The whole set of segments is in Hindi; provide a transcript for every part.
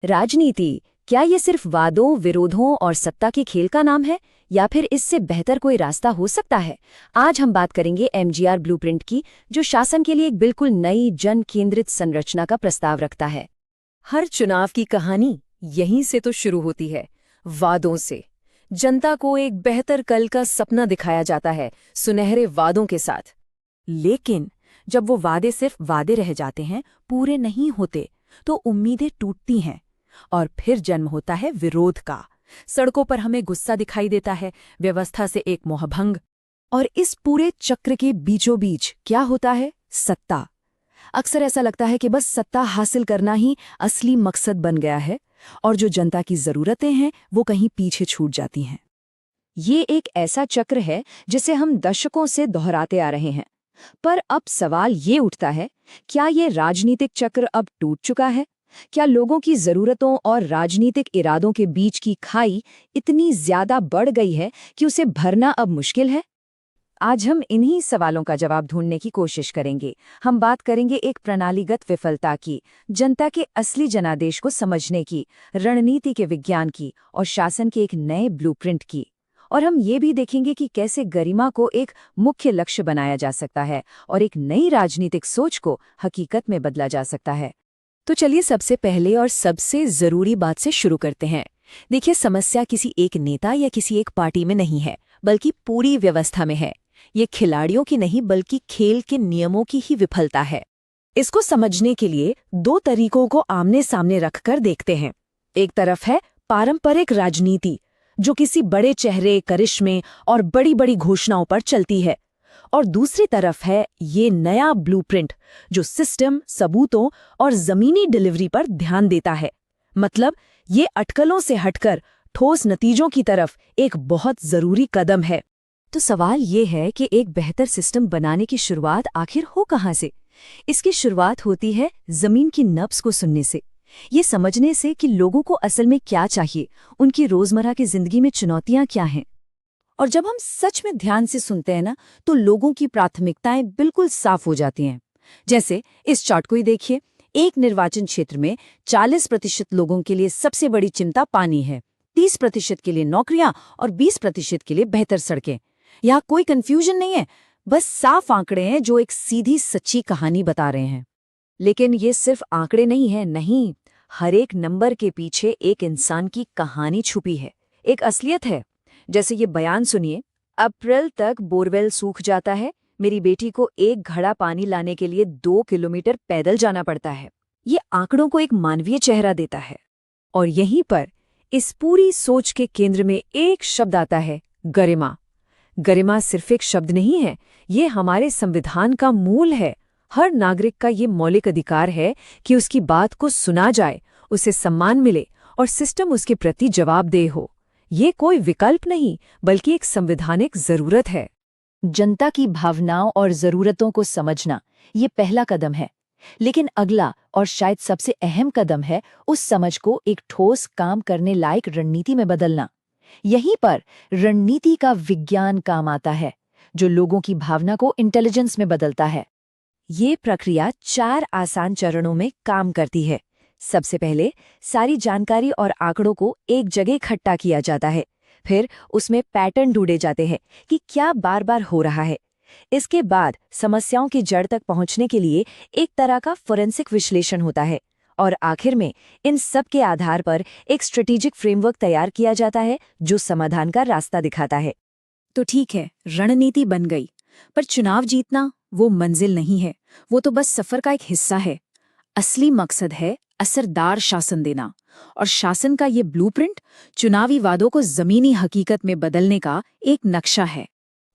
राजनीति, क्या ये सिर्फ वादों, विरोधों और सत्ता के खेल का नाम है, या फिर इससे बेहतर कोई रास्ता हो सकता है? आज हम बात करेंगे एमजीआर ब्लूप्रिंट की, जो शासन के लिए एक बिल्कुल नई जन केंद्रित संरचना का प्रस्ताव रखता है। हर चुनाव की कहानी यहीं से तो शुरू होती है, वादों से। जनता को एक बेहतर कल का सपना दिखाया जाता है, सुनहरे वादों के साथ। लेकिन जब वो वादे सिर्फ वादे रह जाते हैं, पूरे नहीं होते, तो उम्मीदें टूटती हैं और फिर जन्म होता है विरोध का। सड़कों पर हमें गुस्सा दिखाई देता है, व्यवस्था से एक मोहभंग। और इस पूरे चक्र के बीचों बीच क्या होता है? सत्ता। अक्सर ऐसा लगता है कि बस सत्ता हासिल करना ही असली मकसद बन गया है और जो जनता की जरूरतें हैं वो कहीं पीछे छूट जाती हैं। ये एक ऐसा चक्र है जिसे हम दशकों से दोहराते आ रहे हैं। पर अब सवाल ये उठता है, क्या ये राजनीतिक चक्र अब टूट चुका है? क्या लोगों की जरूरतों और राजनीतिक इरादों के बीच की खाई इतनी ज्यादा बढ़ गई है कि उसे भरना अब मुश्किल है? आज हम इन्हीं सवालों का जवाब ढूंढने की कोशिश करेंगे। हम बात करेंगे एक प्रणालीगत विफलता की, जनता के असली जनादेश को समझने की, रणनीति के विज्ञान की और शासन के एक नए ब्लूप्रिंट की। और हम ये भी देखेंगे कि कैसे गरिमा को एक मुख्य लक्ष्य बनाया जा सकता है और एक नई राजनीतिक सोच को हकीकत में बदला जा सकता है। तो चलिए सबसे पहले और सबसे जरूरी बात से शुरू करते हैं। देखिए, समस्या किसी एक नेता या किसी एक पार्टी में नहीं है, बल्कि पूरी व्यवस्था में है। ये खिलाड़ियों की नहीं, बल्कि खेल के नियमों की ही विफलता है। इसको समझने के लिए दो तरीकों को आमने सामने रखकर देखते हैं। एक तरफ है पारंपरिक राजनीति, जो किसी बड़े चेहरे, करिश्मे और बड़ी बड़ी घोषणाओं पर चलती है। और दूसरी तरफ है ये नया ब्लूप्रिंट, जो सिस्टम, सबूतों और जमीनी डिलीवरी पर ध्यान देता है। मतलब ये अटकलों से हटकर ठोस नतीजों की तरफ एक बहुत जरूरी कदम है। तो सवाल ये है कि एक बेहतर सिस्टम बनाने की शुरुआत आखिर हो कहाँ से? इसकी शुरुआत होती है जमीन की नब्ज को सुनने से, ये समझने से कि लोगों को असल में क्या चाहिए, उनकी रोजमर्रा की जिंदगी में चुनौतियां क्या हैं। और जब हम सच में ध्यान से सुनते हैं ना, तो लोगों की प्राथमिकताएं बिल्कुल साफ हो जाती हैं। जैसे इस चार्ट को ही देखिए, एक निर्वाचन क्षेत्र में 40% लोगों के लिए सबसे बड़ी चिंता पानी है, 30% के लिए नौकरियां और 20% के लिए बेहतर सड़कें। यहाँ कोई कंफ्यूजन नहीं है, बस साफ आंकड़े हैं जो एक सीधी सच्ची कहानी बता रहे हैं। लेकिन ये सिर्फ आंकड़े नहीं है, नहीं, हर एक नंबर के पीछे एक इंसान की कहानी छुपी है, एक असलियत है। जैसे ये बयान सुनिए, अप्रैल तक बोरवेल सूख जाता है, मेरी बेटी को एक घड़ा पानी लाने के लिए 2 किलोमीटर पैदल जाना पड़ता है। ये आंकड़ों को एक मानवीय चेहरा देता है। और यहीं पर इस पूरी सोच के केंद्र में एक शब्द आता है, गरिमा। गरिमा सिर्फ एक शब्द नहीं है, ये हमारे संविधान का मूल है। हर नागरिक का ये मौलिक अधिकार है कि उसकी बात को सुना जाए, उसे सम्मान मिले और सिस्टम उसके प्रति जवाबदेह हो। ये कोई विकल्प नहीं, बल्कि एक संवैधानिक जरूरत है। जनता की भावनाओं और जरूरतों को समझना, ये पहला कदम है। लेकिन अगला और शायद सबसे अहम कदम है उस समझ को एक ठोस, काम करने लायक रणनीति में बदलना। यहीं पर रणनीति का विज्ञान काम आता है, जो लोगों की भावना को इंटेलिजेंस में बदलता है। ये प्रक्रिया 4 आसान चरणों में काम करती है। सबसे पहले सारी जानकारी और आंकड़ों को एक जगह इकट्ठा किया जाता है। फिर उसमें पैटर्न ढूंढे जाते हैं कि क्या बार बार हो रहा है। इसके बाद समस्याओं की जड़ तक पहुंचने के लिए एक तरह का फोरेंसिक विश्लेषण होता है। और आखिर में इन सब के आधार पर एक स्ट्रेटेजिक फ्रेमवर्क तैयार किया जाता है, जो समाधान का रास्ता दिखाता है। तो ठीक है, रणनीति बन गई, पर चुनाव जीतना वो मंजिल नहीं है, वो तो बस सफर का एक हिस्सा है। असली मकसद है असरदार शासन देना। और शासन का ये ब्लूप्रिंट चुनावी वादों को जमीनी हकीकत में बदलने का एक नक्शा है।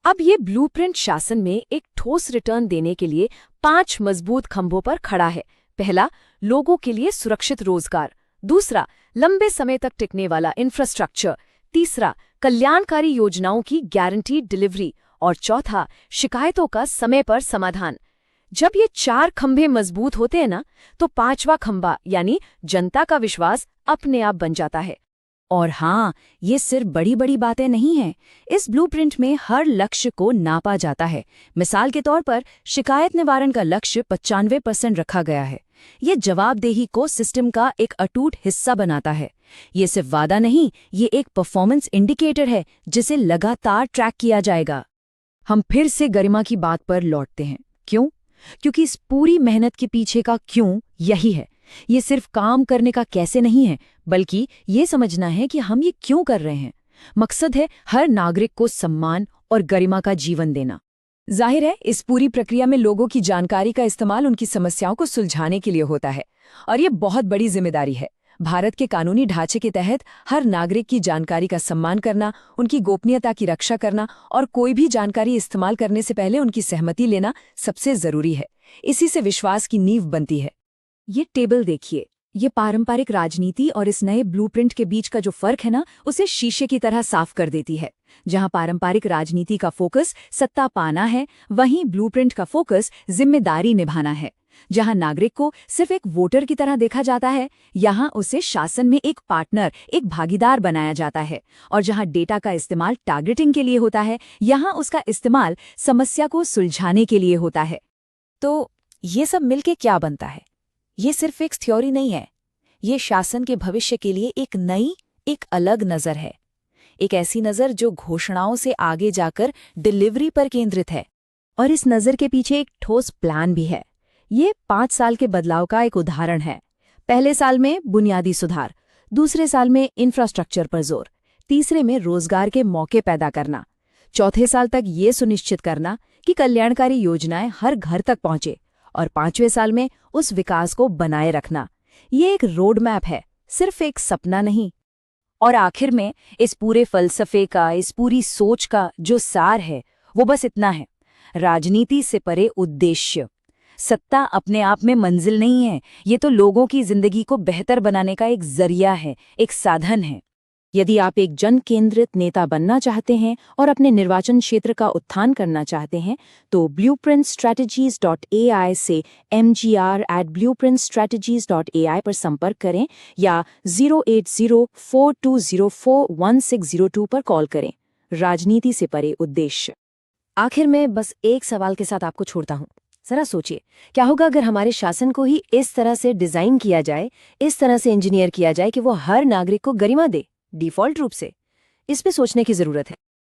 अब ये ब्लूप्रिंट शासन में एक ठोस रिटर्न देने के लिए 5 मजबूत खंभों पर खड़ा है। पहला, लोगों के लिए सुरक्षित रोजगार। दूसरा, लंबे समय तक टिकने वाला इंफ्रास्ट्रक्चर। तीसरा, कल्याणकारी योजनाओं की गारंटीड डिलीवरी। और चौथा, शिकायतों का समय पर समाधान। जब ये 4 खंभे मजबूत होते हैं ना, तो 5वां खंभा यानी जनता का विश्वास अपने आप बन जाता है। और हाँ, ये सिर्फ बड़ी बड़ी बातें नहीं हैं। इस ब्लूप्रिंट में हर लक्ष्य को नापा जाता है। मिसाल के तौर पर शिकायत निवारण का लक्ष्य 95% रखा गया है। ये जवाबदेही को सिस्टम का एक अटूट हिस्सा बनाता है। ये सिर्फ वादा नहीं, ये एक परफॉर्मेंस इंडिकेटर है जिसे लगातार ट्रैक किया जाएगा। हम फिर से गरिमा की बात पर लौटते हैं। क्यों? क्योंकि इस पूरी मेहनत के पीछे का क्यों यही है। ये सिर्फ काम करने का कैसे नहीं है, बल्कि ये समझना है कि हम ये क्यों कर रहे हैं। मकसद है हर नागरिक को सम्मान और गरिमा का जीवन देना। जाहिर है, इस पूरी प्रक्रिया में लोगों की जानकारी का इस्तेमाल उनकी समस्याओं को सुलझाने के लिए होता है, और ये बहुत बड़ी जिम्मेदारी है। भारत के कानूनी ढांचे के तहत हर नागरिक की जानकारी का सम्मान करना, उनकी गोपनीयता की रक्षा करना और कोई भी जानकारी इस्तेमाल करने से पहले उनकी सहमति लेना सबसे जरूरी है। इसी से विश्वास की नींव बनती है। ये टेबल देखिए, ये पारंपरिक राजनीति और इस नए ब्लूप्रिंट के बीच का जो फर्क है ना, उसे शीशे की तरह साफ कर देती है। जहां पारंपरिक राजनीति का फोकस सत्ता पाना है, वहीं ब्लूप्रिंट का फोकस जिम्मेदारी निभाना है। जहां नागरिक को सिर्फ एक वोटर की तरह देखा जाता है, यहां उसे शासन में एक पार्टनर, एक भागीदार बनाया जाता है। और जहां डेटा का इस्तेमाल टारगेटिंग के लिए होता है, यहां उसका इस्तेमाल समस्या को सुलझाने के लिए होता है। तो ये सब मिलके क्या बनता है? ये सिर्फ एक थ्योरी नहीं है, ये शासन के भविष्य के लिए एक नई, एक अलग नज़र है। एक ऐसी नज़र जो घोषणाओं से आगे जाकर डिलीवरी पर केंद्रित है। और इस नज़र के पीछे एक ठोस प्लान भी है। ये 5 साल के बदलाव का एक उदाहरण है। पहले साल में बुनियादी सुधार, दूसरे साल में इंफ्रास्ट्रक्चर पर जोर, तीसरे में रोजगार के मौके पैदा करना, चौथे साल तक ये सुनिश्चित करना कि कल्याणकारी योजनाएं हर घर तक पहुंचे, और 5वें साल में उस विकास को बनाए रखना। ये एक रोड मैप है, सिर्फ एक सपना नहीं। और आखिर में इस पूरे फलसफे का, इस पूरी सोच का जो सार है, वो बस इतना है: राजनीति से परे उद्देश्य। सत्ता अपने आप में मंजिल नहीं है, ये तो लोगों की जिंदगी को बेहतर बनाने का एक जरिया है, एक साधन है। यदि आप एक जन केंद्रित नेता बनना चाहते हैं और अपने निर्वाचन क्षेत्र का उत्थान करना चाहते हैं, तो blueprintstrategies.ai से mgr@blueprintstrategies.ai पर संपर्क करें या 08042041602 पर कॉल करें। राजनीति से परे उद्देश्य। आखिर में बस एक सवाल के साथ आपको छोड़ता हूँ। जरा सोचिए, क्या होगा अगर हमारे शासन को ही इस तरह से डिजाइन किया जाए, इस तरह से इंजीनियर किया जाए कि वो हर नागरिक को गरिमा दे, डिफॉल्ट रूप से? इस पे सोचने की जरूरत है।